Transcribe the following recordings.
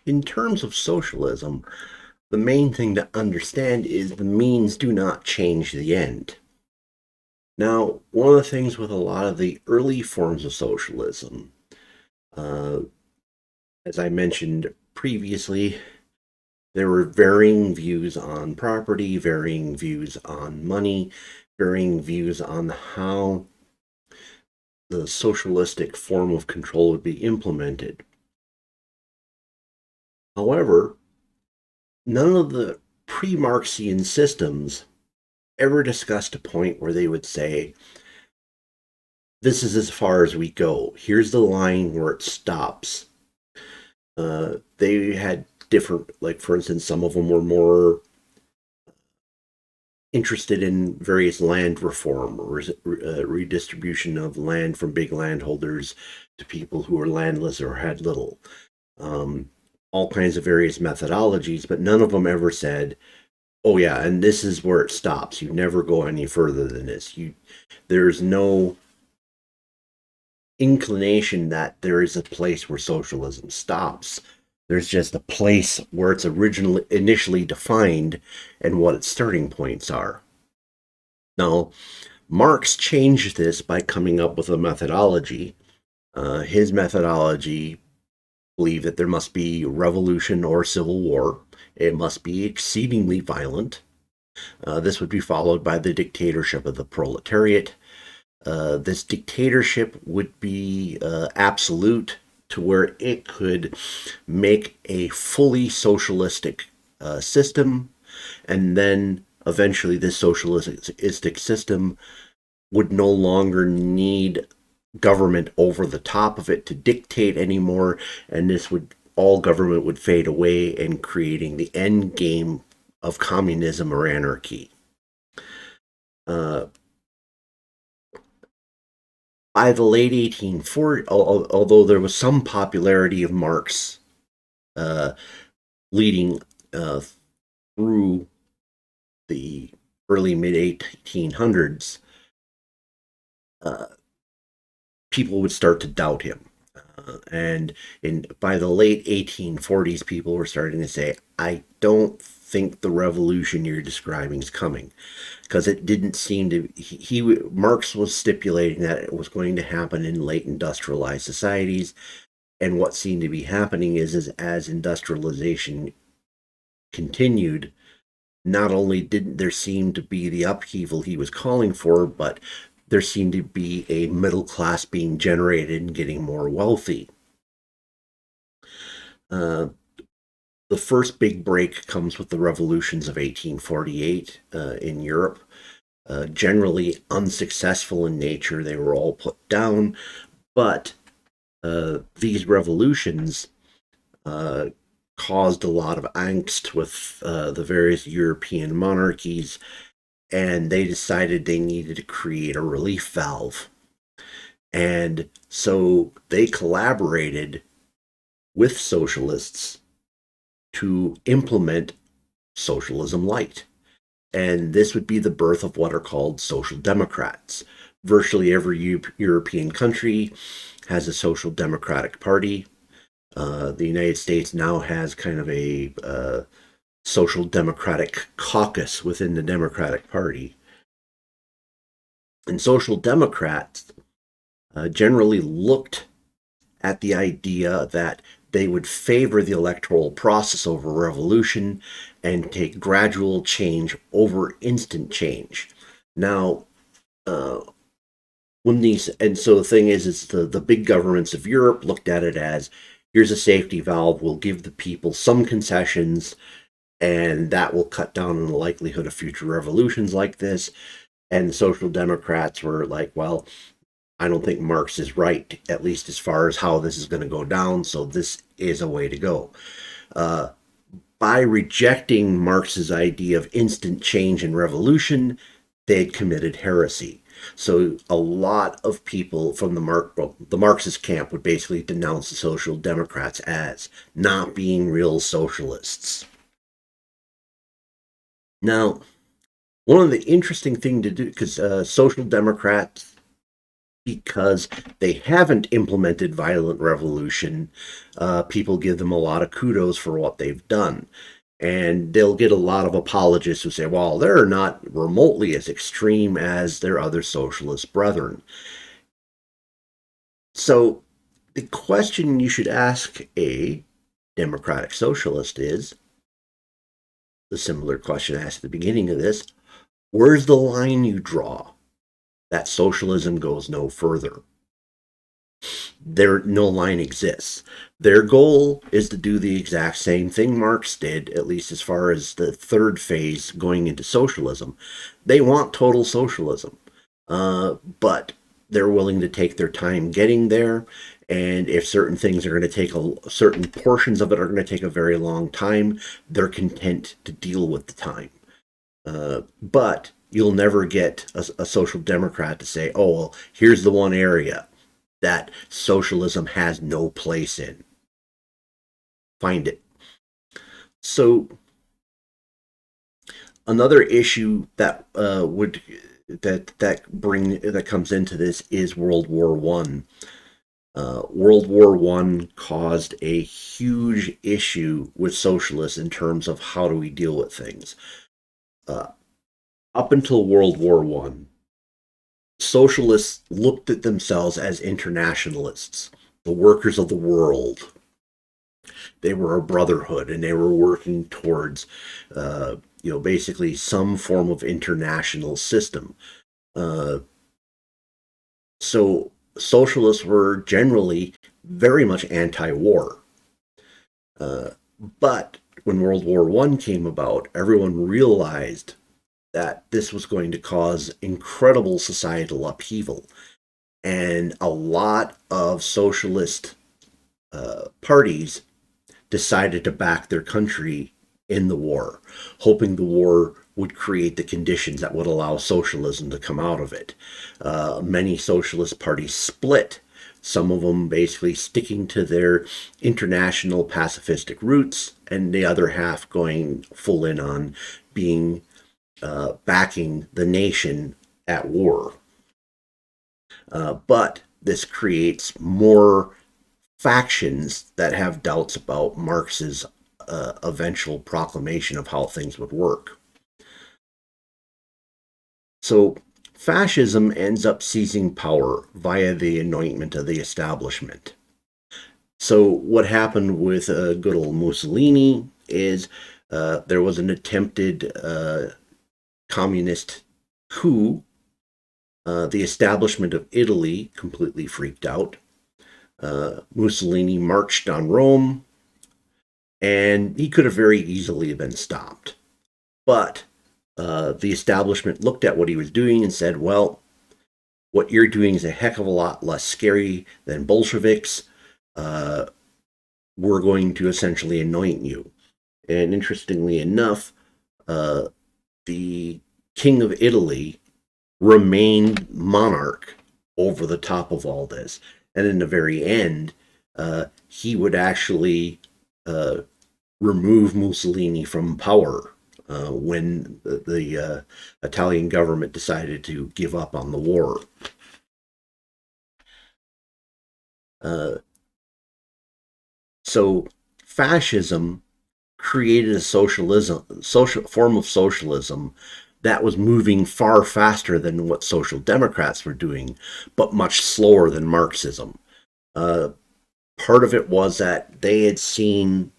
In terms of socialism, the main thing to understand is the means do not change the end. Now, one of the things with a lot of the early forms of socialism, uh, as I mentioned previously, there were varying views on property, varying views on money, varying views on how the socialistic form of control would be implemented. However, none of the pre Marxian systems ever discussed a point where they would say, this is as far as we go. Here's the line where it stops. They had different, like, for instance, some of them were more interested in various land reform or redistribution of land from big landholders to people who were landless or had little. Um, all kinds of various methodologies, but none of them ever said, oh yeah, and this is where it stops. You never go any further than this. There's no inclination that there is a place where socialism stops. There's just a place where it's initially defined and what its starting points are. Now, Marx changed this by coming up with a methodology. His methodology believed that there must be revolution or civil war. It must be exceedingly violent. This would be followed by the dictatorship of the proletariat. This dictatorship would be absolute to where it could make a fully socialistic system, and then eventually this socialistic system would no longer need government over the top of it to dictate anymore, and all government would fade away and creating the end game of communism or anarchy. Uh, by the late 1840s, although there was some popularity of Marx uh, leading through the early mid 1800s, uh, people would start to doubt him. And by the late 1840s, people were starting to say, I don't think the revolution you're describing is coming, because it didn't seem to. Marx was stipulating that it was going to happen in late industrialized societies, and what seemed to be happening is as industrialization continued, not only didn't there seem to be the upheaval he was calling for, but there seemed to be a middle class being generated and getting more wealthy. Uh, the first big break comes with the revolutions of 1848 in Europe. Generally unsuccessful in nature, they were all put down, but these revolutions uh, caused a lot of angst with the various European monarchies, and they decided they needed to create a relief valve. And so they collaborated with socialists to implement socialism light. And this would be the birth of what are called social democrats. Virtually every European country has a social democratic party. The United States now has kind of a social democratic caucus within the Democratic Party. And social democrats generally looked at the idea that they would favor the electoral process over revolution and take gradual change over instant change. Now, uh, so the thing is the big governments of Europe looked at it as, here's a safety valve, we'll give the people some concessions, and that will cut down on the likelihood of future revolutions like this. And social democrats were like, well, I don't think Marx is right, at least as far as how this is going to go down, so this is a way to go. Uh, by rejecting Marx's idea of instant change and revolution, they had committed heresy. So a lot of people from the Marxist camp would basically denounce the Social Democrats as not being real socialists. Now, one of the interesting things to do, because Social Democrats because they haven't implemented violent revolution, people give them a lot of kudos for what they've done. And they'll get a lot of apologists who say, well, they're not remotely as extreme as their other socialist brethren. So the question you should ask a democratic socialist is the similar question I asked at the beginning of this: where's the line you draw that socialism goes no further? There, no line exists. Their goal is to do the exact same thing Marx did, at least as far as the third phase going into socialism. They want total socialism, but they're willing to take their time getting there. And if certain things are going to take certain portions of it are going to take a very long time, they're content to deal with the time. But you'll never get a social democrat to say, oh, well, here's the one area that socialism has no place in. Find it. So another issue that that comes into this is World War One. World War One caused a huge issue with socialists in terms of how do we deal with things. Up until World War One, socialists looked at themselves as internationalists, the workers of the world. They were a brotherhood, and they were working towards, basically some form of international system. So socialists were generally very much anti-war. But when World War One came about, everyone realized that this was going to cause incredible societal upheaval. And a lot of socialist parties decided to back their country in the war, hoping the war would create the conditions that would allow socialism to come out of it. Many socialist parties split, some of them basically sticking to their international pacifistic roots, and the other half going full in on being backing the nation at war. But this creates more factions that have doubts about Marx's eventual proclamation of how things would work. So fascism ends up seizing power via the anointment of the establishment. So what happened with good old Mussolini is there was an attempted communist coup. The establishment of Italy completely freaked out. Mussolini marched on Rome, and he could have very easily been stopped. But the establishment looked at what he was doing and said, well, what you're doing is a heck of a lot less scary than Bolsheviks. We're going to essentially anoint you. And interestingly enough, the King of Italy remained monarch over the top of all this. And in the very end, he would actually remove Mussolini from power when the Italian government decided to give up on the war. So fascism created a social form of socialism that was moving far faster than what social democrats were doing, but much slower than Marxism. Part of it was that they had seen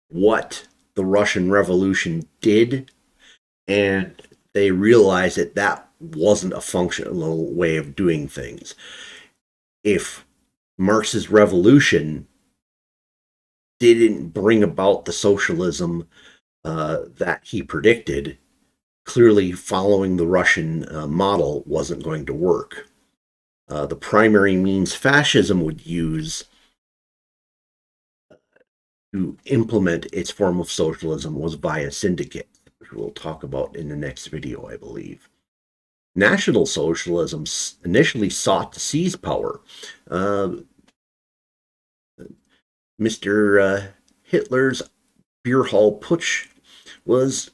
what the Russian Revolution did, and they realized that that wasn't a functional way of doing things. If Marx's revolution didn't bring about the socialism that he predicted, clearly following the Russian model wasn't going to work. The primary means fascism would use to implement its form of socialism was via syndicate, which we'll talk about in the next video, I believe. National Socialism initially sought to seize power. Mr. Hitler's beer hall putsch was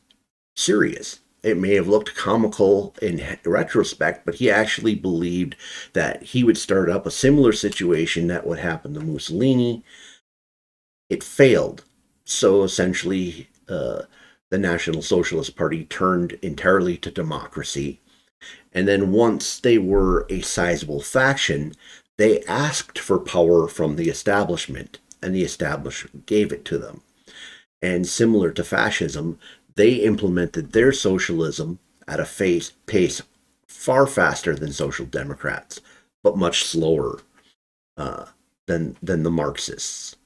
serious. It may have looked comical in retrospect, but he actually believed that he would start up a similar situation that would happen to Mussolini. It failed. So essentially, the National Socialist Party turned entirely to democracy. And then once they were a sizable faction, they asked for power from the establishment, and the establishment gave it to them. And similar to fascism, they implemented their socialism at a pace far faster than social democrats, but much slower uh, than the Marxists.